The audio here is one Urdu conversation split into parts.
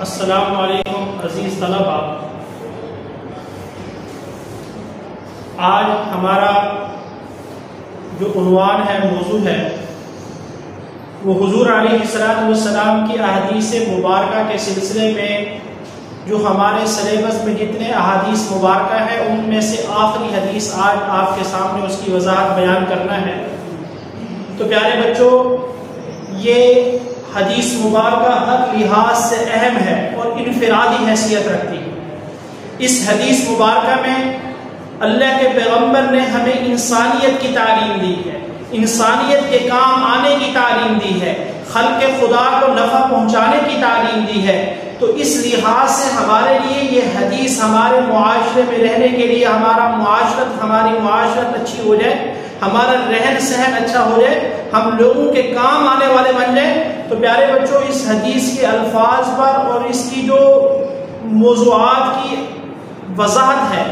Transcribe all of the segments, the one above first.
السلام علیکم عزیز طلبہ، آج ہمارا جو عنوان ہے، موضوع ہے، وہ حضور علیہ السلام کی احادیث مبارکہ کے سلسلے میں جو ہمارے سلیبس میں جتنے احادیث مبارکہ ہیں ان میں سے آخری حدیث آج آپ کے سامنے اس کی وضاحت بیان کرنا ہے۔ تو پیارے بچوں، یہ حدیث مبارکہ ہر لحاظ سے اہم ہے اور انفرادی حیثیت رکھتی ہے۔ اس حدیث مبارکہ میں اللہ کے پیغمبر نے ہمیں انسانیت کی تعلیم دی ہے، انسانیت کے کام آنے کی تعلیم دی ہے، خلق خدا کو نفع پہنچانے کی تعلیم دی ہے۔ تو اس لحاظ سے ہمارے لیے یہ حدیث ہمارے معاشرے میں رہنے کے لیے ہماری معاشرت اچھی ہو جائے، ہمارا رہن سہن اچھا ہو جائے، ہم لوگوں کے کام آنے والے بن جائیں۔ تو پیارے بچوں، اس حدیث کے الفاظ پر اور اس کی جو موضوعات کی وضاحت ہے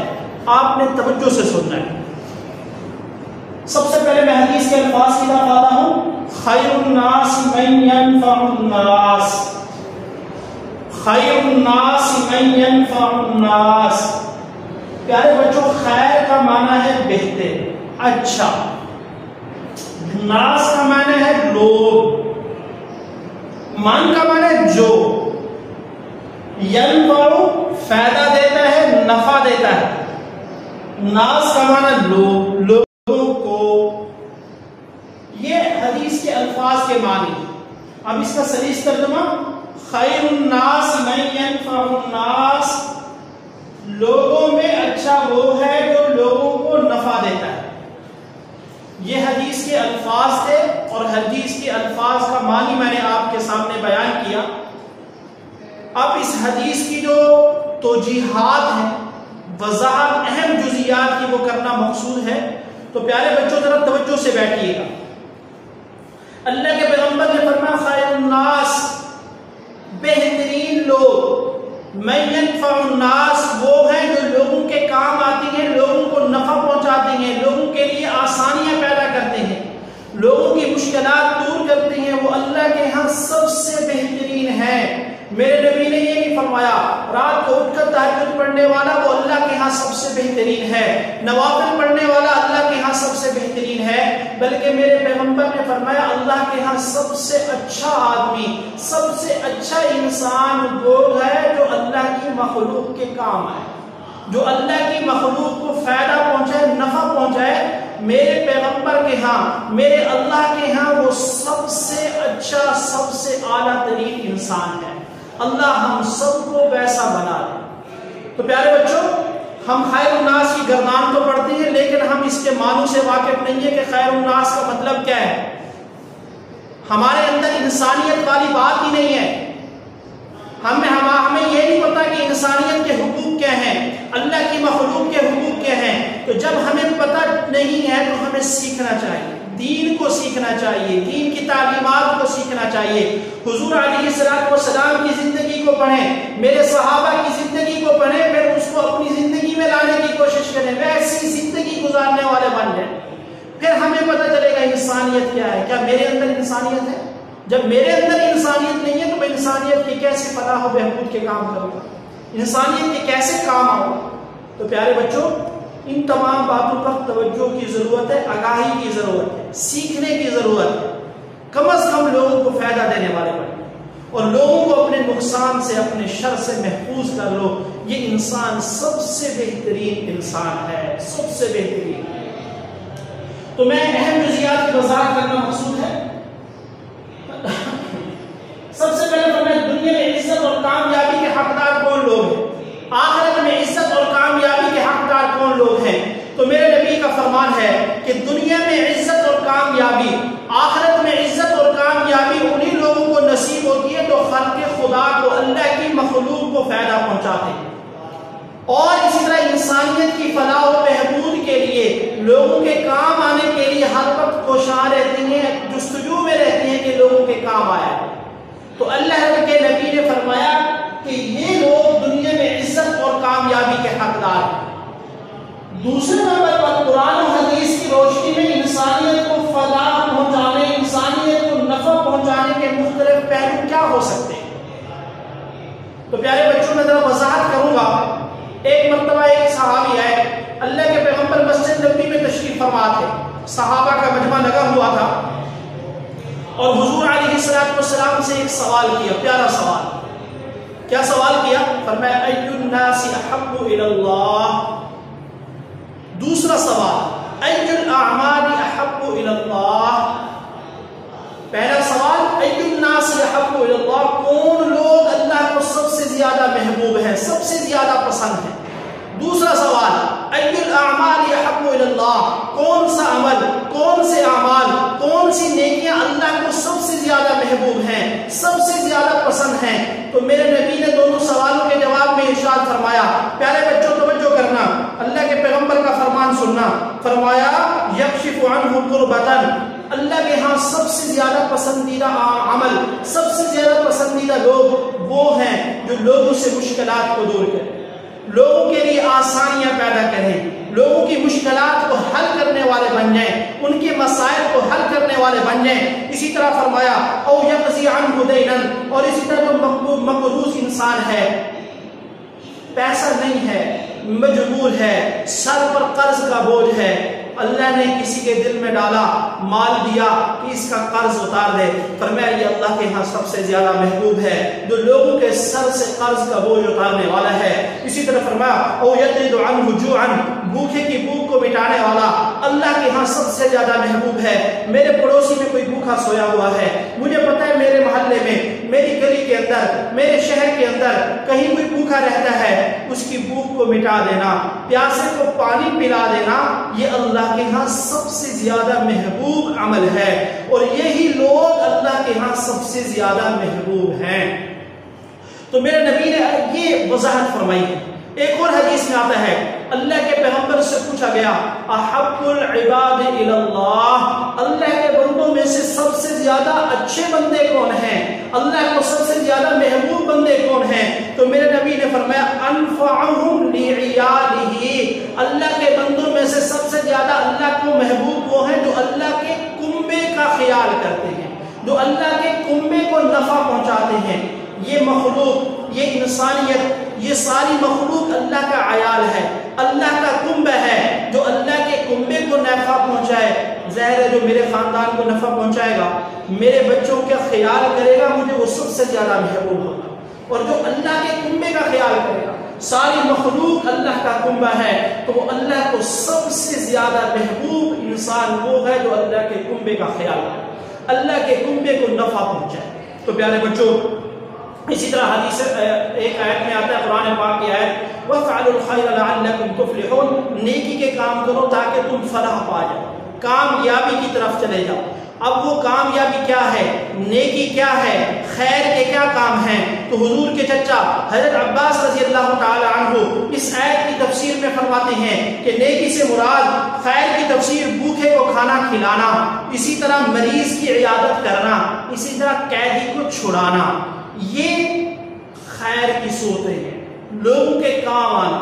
آپ نے توجہ سے سننا ہے۔ سب سے پہلے میں حدیث کے الفاظ کی طرف آتا ہوں۔ خیر الناس من ينفع الناس، خیر الناس من ينفع الناس۔ پیارے بچوں، خیر کا معنی ہے بہتر، اچھا، ناس کا معنی ہے لوگ، من کا معنی ہے جو، ینفع فائدہ دیتا ہے، نفع دیتا ہے، ناس کا معنی لوگ، لوگوں کو۔ یہ حدیث کے الفاظ کے معنی۔ اب اس کا سلیس ترجمہ، خیر الناس من ینفع الناس، لوگوں میں اچھا وہ ہے جو لوگوں کو نفع دیتا ہے۔ یہ حدیث کے الفاظ تھے اور حدیث کے الفاظ کا معنی میں نے آپ کے سامنے بیان کیا۔ اب اس حدیث کی جو توجیحات ہیں، وضاحت اہم جزیات کی وہ کرنا مقصود ہے۔ تو پیارے بچوں، ذرا توجہ سے بیٹھیے گا۔ اللہ کے پیغمبر نے فرمایا خیر الناس، بہترین لوگ، من ینفع الناس، وہ ہیں جو لوگوں کے کام آتی ہیں، لوگوں کو نفع پہنچاتے ہیں، لوگوں کے لیے آسانیاں پیدا کرتے ہیں، لوگوں کی مشکلات دور کرتے ہیں، وہ اللہ کے ہاں سب سے بہترین ہیں۔ میرے نبی نے یہ نہیں فرمایا رات کو اٹھ کر تہجد پڑھنے والا وہ اللہ کے ہاں سب سے بہترین ہے، نوافل پڑھنے والا اللہ کے ہاں سب سے بہترین ہے، بلکہ میرے پیغمبر نے فرمایا اللہ کے ہاں سب سے اچھا آدمی، سب سے اچھا انسان وہ ہے جو اللہ کی مخلوق کے کام آئے، جو اللہ کی مخلوق کو فائدہ پہنچائے، نفع پہنچائے۔ میرے پیغمبر کے ہاں، میرے اللہ کے ہاں وہ سب سے اچھا، سب سے اعلیٰ ترین انسان ہے۔ اللہ ہم سب کو ویسا بنا دے۔ تو پیارے بچوں، ہم خیر الناس کی گردان تو پڑھتے ہیں، لیکن ہم اس کے معنوں سے واقف نہیں ہے کہ خیر الناس کا مطلب کیا ہے۔ ہمارے اندر انسانیت والی بات ہی نہیں ہے۔ ہمیں یہ نہیں پتا کہ انسانیت کے حقوق کیا ہیں، اللہ کی مخلوق کے حقوق کیا ہیں۔ تو جب ہمیں پتہ نہیں ہے تو ہمیں سیکھنا چاہیے، دین کو سیکھنا چاہیے، دین کی تعلیمات کو سیکھنا چاہیے۔ حضور علیہ السلام کی زندگی کو پڑھیں، میرے صحابہ کی زندگی کو پڑھیں، پھر اس کو اپنی زندگی میں لانے کی کوشش کریں، ویسی زندگی گزارنے والے بن جائیں، پھر ہمیں پتہ چلے گا انسانیت کیا ہے۔ کیا میرے اندر انسانیت ہے؟ جب میرے اندر انسانیت نہیں ہے تو میں انسانیت کی کیسے فلاح و بہبود کے کام کروں گا، انسانیت کے کیسے کام آؤں گا؟ تو پیارے بچوں، ان تمام باتوں پر توجہ کی ضرورت ہے، آگاہی کی ضرورت ہے، سیکھنے کی ضرورت ہے۔ کم از کم لوگوں کو فائدہ دینے والے بنیں اور لوگوں کو اپنے نقصان سے، اپنے شر سے محفوظ کر لو۔ یہ انسان سب سے بہترین انسان ہے، سب سے بہترین۔ تو میں اہم جزیات کی وضاحت کرنا مقصود ہے۔ سب سے پہلے فرمایا دنیا میں عزت اور کامیابی کے حقدار کون لوگ ہیں، آخرت میں عزت اور کامیابی کے حقدار کون لوگ ہیں۔ تو میرے نبی کا فرمان ہے کہ دنیا میں عزت اور کامیابی، آخرت میں عزت اور کامیابی انہی لوگوں کو نصیب ہوتی ہے جو خلق خدا کو، اللہ کی مخلوق کو فائدہ پہنچاتے ہیں، اور اسی طرح انسانیت کی فلاح و بہبود کے لیے، لوگوں کے کام آنے کے لیے ہر وقت کوشاں رہتی ہیں، جستجو میں رہتی ہیں کہ لوگوں کے کام آئے۔ تو اللہ کے نبی نے فرمایا کہ یہ لوگ دنیا میں عزت اور کامیابی کے حقدار ہیں۔ دوسرے نمبر پر قرآن و حدیث کی روشنی میں انسانیت کو فلاح پہنچانے، انسانیت کو نفع پہنچانے کے مختلف پہلو کیا ہو سکتے ہیں؟ مجمع لگا ہوا تھا اور حضور علیہ السلام سے ایک سوال کیا، پیارا سوال. کیا سوال کیا؟ فرمایا ای الناس احب الی اللہ. دوسرا سوال ای الاعمال احب الی اللہ. پہلا سوال ای الناس احب الی اللہ، کون لوگ اللہ کو سب سے زیادہ محبوب ہیں، سب سے زیادہ پسند ہیں. دوسرا سوال ای الاعمال احب الی اللہ، کون سا عمل، کون سے اعمال، کون سی نیکیاں اللہ کو سب سے زیادہ محبوب ہیں، سب سے زیادہ پسند ہیں. تو میرے نبی نے دونوں سوالوں کے جواب میں ارشاد فرمایا، پیارے بچوں توجہ کرنا، اللہ کے پیغمبر کا فرمان سننا. فرمایا یکشف عنہ قربتاً، اللہ کے ہاں سب سے زیادہ پسندیدہ عمل، سب سے زیادہ پسندیدہ لوگ وہ ہیں جو لوگوں سے مشکلات کو دور کریں، لوگوں کے لیے آسانیاں پیدا کریں، لوگوں کی مشکلات کو حل کرنے والے بن جائیں، ان کے مسائل کو حل کرنے والے بن جائیں. اسی طرح فرمایا او یقضی عنہ دینا، اور اسی طرح جو مقروض انسان ہے، پیسہ نہیں ہے، مجبور ہے، سر پر قرض کا بوجھ ہے، اللہ نے کسی کے دل میں ڈالا، مال دیا کہ اس کا قرض اتار دے. فرمایا یہ اللہ کے ہاں سب سے زیادہ محبوب ہے جو لوگوں کے سر سے قرض کا بوجھ اتارنے والا ہے. اسی طرح فرمایا او یقید عنہ جوعا، بھوکے کی بھوک کو مٹانے والا اللہ کے ہاں سب سے زیادہ محبوب ہے. میرے پڑوسی میں کوئی بھوکا سویا ہوا ہے، مجھے پتا ہے میرے محلے میں، میری گلی کے اندر، میرے شہر کے اندر کہیں کوئی بھوکا رہتا ہے، اس کی بھوک کو مٹا دینا، پیاسے کو پانی پلا دینا، یہ اللہ کے ہاں سب سے زیادہ محبوب عمل ہے. اور یہی لوگ اللہ کے ہاں سب سے زیادہ محبوب ہیں. تو میرے نبی نے یہ وضاحت فرمائی. ایک اور حدیث میں آتا ہے، اللہ کے پیغمبر سے پوچھا گیا احب العباد الی اللہ، اللہ کے بندوں میں سے سب سے زیادہ اچھے بندے کون ہیں، اللہ کو سب سے زیادہ محبوب بندے کون ہیں؟ تو میرے نبی نے فرمایا انفعہم لعیالہ، اللہ کے بندوں میں سے سب سے زیادہ اللہ کو محبوب وہ ہیں جو اللہ کے کنبے کا خیال کرتے ہیں، جو اللہ کے کنبے کو نفع پہنچاتے ہیں. یہ مخلوق، یہ انسانیت، یہ ساری مخلوق اللہ کا عیال ہے، اللہ کا کنبہ ہے جو اللہ کے کنبے کو نفع پہنچائے. ظاہر ہے جو میرے خاندان کو نفع پہنچائے گا، میرے بچوں کا خیال کرے گا، مجھے وہ سب سے زیادہ محبوب ہوگا. اور جو اللہ کے کنبے کا خیال کرے گا، ساری مخلوق اللہ کا کنبہ ہے، تو وہ اللہ کو سب سے زیادہ محبوب انسان وہ ہے جو اللہ کے کنبے کا خیال کرے، اللہ کے کنبے کو نفع پہنچائے. تو پیارے بچوں، اسی طرح حدیث ایک آیت میں آتا ہے، قرآن پاک کی آیت وَفْعَلُوا الْخَيْرَ لَعَلَّكُمْ تُفْلِحُونَ، نیکی کے کام کرو تاکہ تم فلاح پا جاؤ، کامیابی کی طرف چلے جاؤ. اب وہ کامیابی کیا ہے، نیکی کیا ہے، خیر کے کیا کام ہیں؟ تو حضور کے چچا حضرت عباس رضی اللہ تعالی عنہ اس آیت کی تفسیر میں فرماتے ہیں کہ نیکی سے مراد خیر کی تفسیر بھوکے کو کھانا کھلانا، اسی طرح مریض کی عیادت کرنا، اسی طرح قیدی کو چھڑانا، یہ خیر کی صورتیں ہیں، لوگوں کے کام آنا.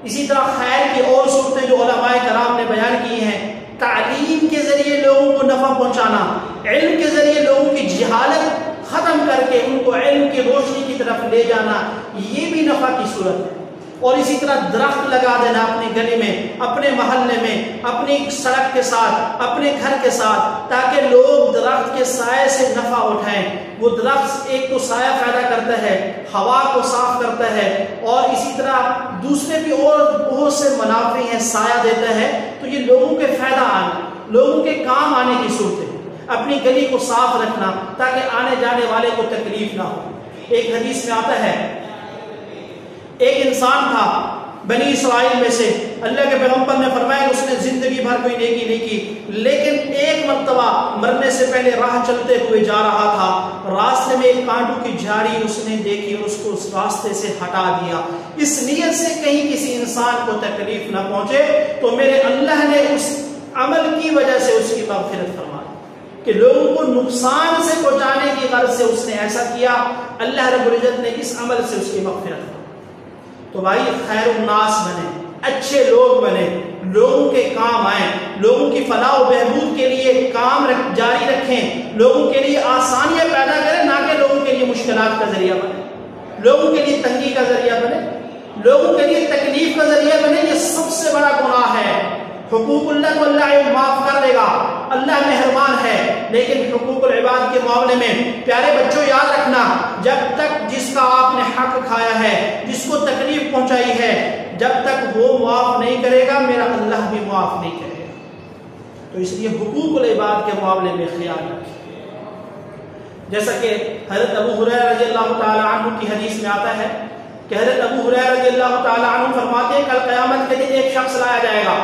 اسی طرح خیر کی اور صورتیں جو علماء کرام نے بیان کی ہیں، تعلیم کے ذریعے لوگوں کو نفع پہنچانا، علم کے ذریعے لوگوں کی جہالت ختم کر کے ان کو علم کی روشنی کی طرف لے جانا، یہ بھی نفع کی صورت ہے. اور اسی طرح درخت لگا دینا اپنی گلی میں، اپنے محلے میں، اپنی سڑک کے ساتھ، اپنے گھر کے ساتھ، تاکہ لوگ درخت کے سائے سے نفع اٹھائیں. وہ درخت ایک تو سایہ پیدا کرتا ہے، ہوا کو صاف کرتا ہے، اور اسی طرح دوسرے بھی اور بہت سے منافع ہیں، سایہ دیتا ہے. تو یہ لوگوں کے فائدہ آنے، لوگوں کے کام آنے کی صورت ہے. اپنی گلی کو صاف رکھنا تاکہ آنے جانے والے کو تکلیف نہ ہو. ایک حدیث میں آتا ہے، ایک انسان تھا بنی اسرائیل میں سے، اللہ کے پیغمبر نے فرمایا کہ اس نے زندگی بھر کوئی نیکی نہیں کی، لیکن ایک مرتبہ مرنے سے پہلے راہ چلتے ہوئے جا رہا تھا، راستے میں ایک کانٹوں کی جھاڑی اس نے دیکھی اور اس کو اس راستے سے ہٹا دیا، اس نیت سے کہیں کسی انسان کو تکلیف نہ پہنچے. تو میرے اللہ نے اس عمل کی وجہ سے اس کی مغفرت فرمائی کہ لوگوں کو نقصان سے بچانے کی غرض سے اس نے ایسا کیا. اللہ رب العزت نے اس عمل سے اس کی مغفرت فرمائی. تو بھائی خیر الناس بنے، اچھے لوگ بنے، لوگوں کے کام آئیں، لوگوں کی فلاح و بہبود کے لیے کام جاری رکھیں، لوگوں کے لیے آسانیاں پیدا کریں، نہ کہ لوگوں کے لیے مشکلات کا ذریعہ بنے، لوگوں کے لیے تنگی کا ذریعہ بنے، لوگوں کے لیے تکلیف کا ذریعہ بنے. یہ سب سے بڑا گناہ ہے. حقوق اللہ تو اللہ معاف کر دے گا، اللہ مہربان ہے، لیکن حقوق العباد کے معاملے میں پیارے بچوں یاد رکھنا، جب تک جس کا آپ نے حق کھایا ہے، جس کو تکلیف پہنچائی ہے، جب تک وہ معاف نہیں کرے گا میرا اللہ بھی معاف نہیں کرے گا۔ تو اس لیے حقوق العباد کے معاملے میں خیال رکھیں، جیسا کہ حضرت ابو ہریرہ رضی اللہ تعالی عنہ کی حدیث میں آتا ہے کہ حضرت ابو ہریرہ رضی اللہ تعالی عنہ فرماتے ہیں کل قیامت کے دن ایک شخص لایا جائے گا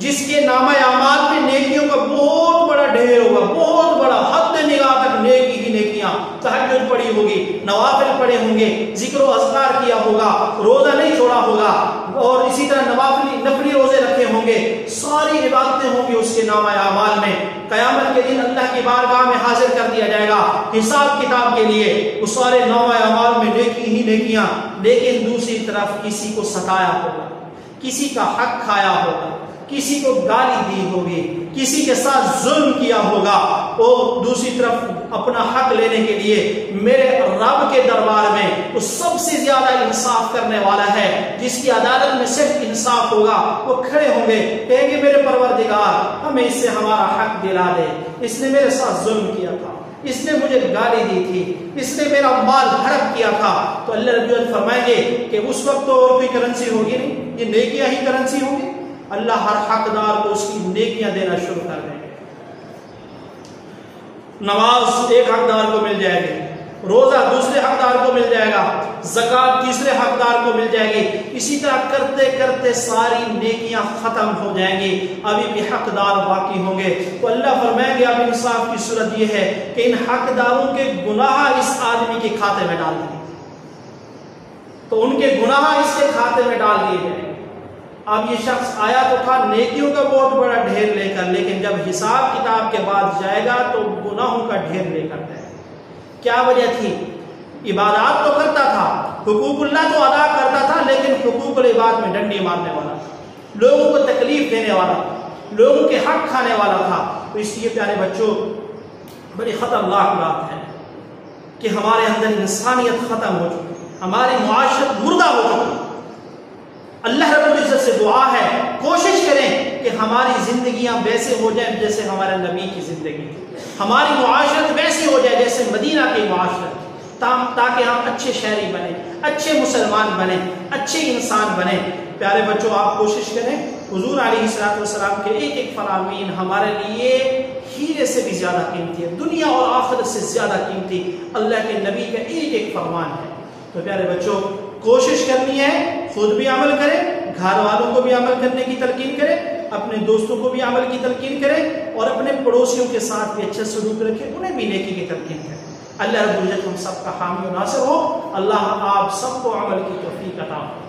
جس کے نامہ اعمال میں نیکیوں کا بہت بڑا ڈھیر ہوگا، بہت بڑا، حد نگاہ تک نیکی ہی نیکیاں، تہجد پڑھی ہوگی، نوافل پڑھے ہوں گے، ذکر و اذکار کیا ہوگا، روزہ نہیں چھوڑا ہوگا، اور اسی طرح نفلی روزے رکھے ہوں گے، ساری عبادتیں ہوں گی اس کے نامہ اعمال میں۔ قیامت کے دن اللہ کی بارگاہ میں حاضر کر دیا جائے گا حساب کتاب کے لیے، اس سارے نامہ اعمال میں نیکی ہی نیکیاں، لیکن دوسری طرف کسی کو ستایا ہوگا، کسی کا حق کھایا ہوگا، کسی کو گالی دی ہوگی، کسی کے ساتھ ظلم کیا ہوگا، وہ دوسری طرف اپنا حق لینے کے لیے میرے رب کے دربار میں وہ سب سے زیادہ انصاف کرنے والا ہے، جس کی عدالت میں صرف انصاف ہوگا، وہ کھڑے ہوں گے، کہیں گے میرے پروردگار ہمیں اس سے ہمارا حق دلا دے، اس نے میرے ساتھ ظلم کیا تھا، اس نے مجھے گالی دی تھی، اس نے میرا مال ہڑپ کیا تھا۔ تو اللہ رب العزت فرمائیں گے کہ اس وقت تو اور کوئی کرنسی ہوگی نہیں، یہ نیکیاں ہی کرنسی ہوں گی، اللہ ہر حقدار کو اس کی نیکیاں دینا شروع کر دیں گے۔ نماز ایک حقدار کو مل جائے گی، روزہ دوسرے حقدار کو مل جائے گا، زکوٰۃ تیسرے حقدار کو مل جائے گی، اسی طرح کرتے کرتے ساری نیکیاں ختم ہو جائیں گی، ابھی بھی حقدار باقی ہوں گے۔ تو اللہ فرمائیں گے اب انصاف کی صورت یہ ہے کہ ان حقداروں کے گناہ اس آدمی کے کھاتے میں ڈال دیں، تو ان کے گناہ اس کے کھاتے میں ڈال دیے جائیں گے۔ اب یہ شخص آیا تو تھا نیکیوں کا بہت بڑا ڈھیر لے کر، لیکن جب حساب کتاب کے بعد جائے گا تو گناہوں کا ڈھیر لے کر جائے گا۔ کیا وجہ تھی؟ عبادات تو کرتا تھا، حقوق اللہ تو ادا کرتا تھا، لیکن حقوق العباد میں ڈنڈی مارنے والا تھا، لوگوں کو تکلیف دینے والا تھا، لوگوں کے حق کھانے والا تھا۔ تو اس لیے پیارے بچوں بڑی خطرناک بات ہے کہ ہمارے اندر انسانیت ختم ہو چکی، ہماری معاشرت مردہ ہو چکی۔ اللہ رب العزت سے دعا ہے کوشش کریں کہ ہماری زندگیاں ویسے ہو جائیں جیسے ہمارے نبی کی زندگی تھی، ہماری معاشرت ویسی ہو جائے جیسے مدینہ کی معاشرت، تاکہ ہم اچھے شہری بنیں، اچھے مسلمان بنیں، اچھے انسان بنیں۔ پیارے بچوں آپ کوشش کریں، حضور علیہ السلام کے ایک ایک فرامین ہمارے لیے ہیرے سے بھی زیادہ قیمتی ہے، دنیا اور آخرت سے زیادہ قیمتی اللہ کے نبی کا ایک ایک فرمان ہے۔ تو پیارے بچوں کوشش کرنی ہے، خود بھی عمل کریں، گھر والوں کو بھی عمل کرنے کی تلقین کریں، اپنے دوستوں کو بھی عمل کی تلقین کریں، اور اپنے پڑوسیوں کے ساتھ بھی اچھا سلوک رکھیں، انہیں بھی نیکی کی تلقین کریں۔ اللہ رب العزت ہم سب کا حامی و ناصر ہو، اللہ آپ سب کو عمل کی توفیق عطا فرمائے۔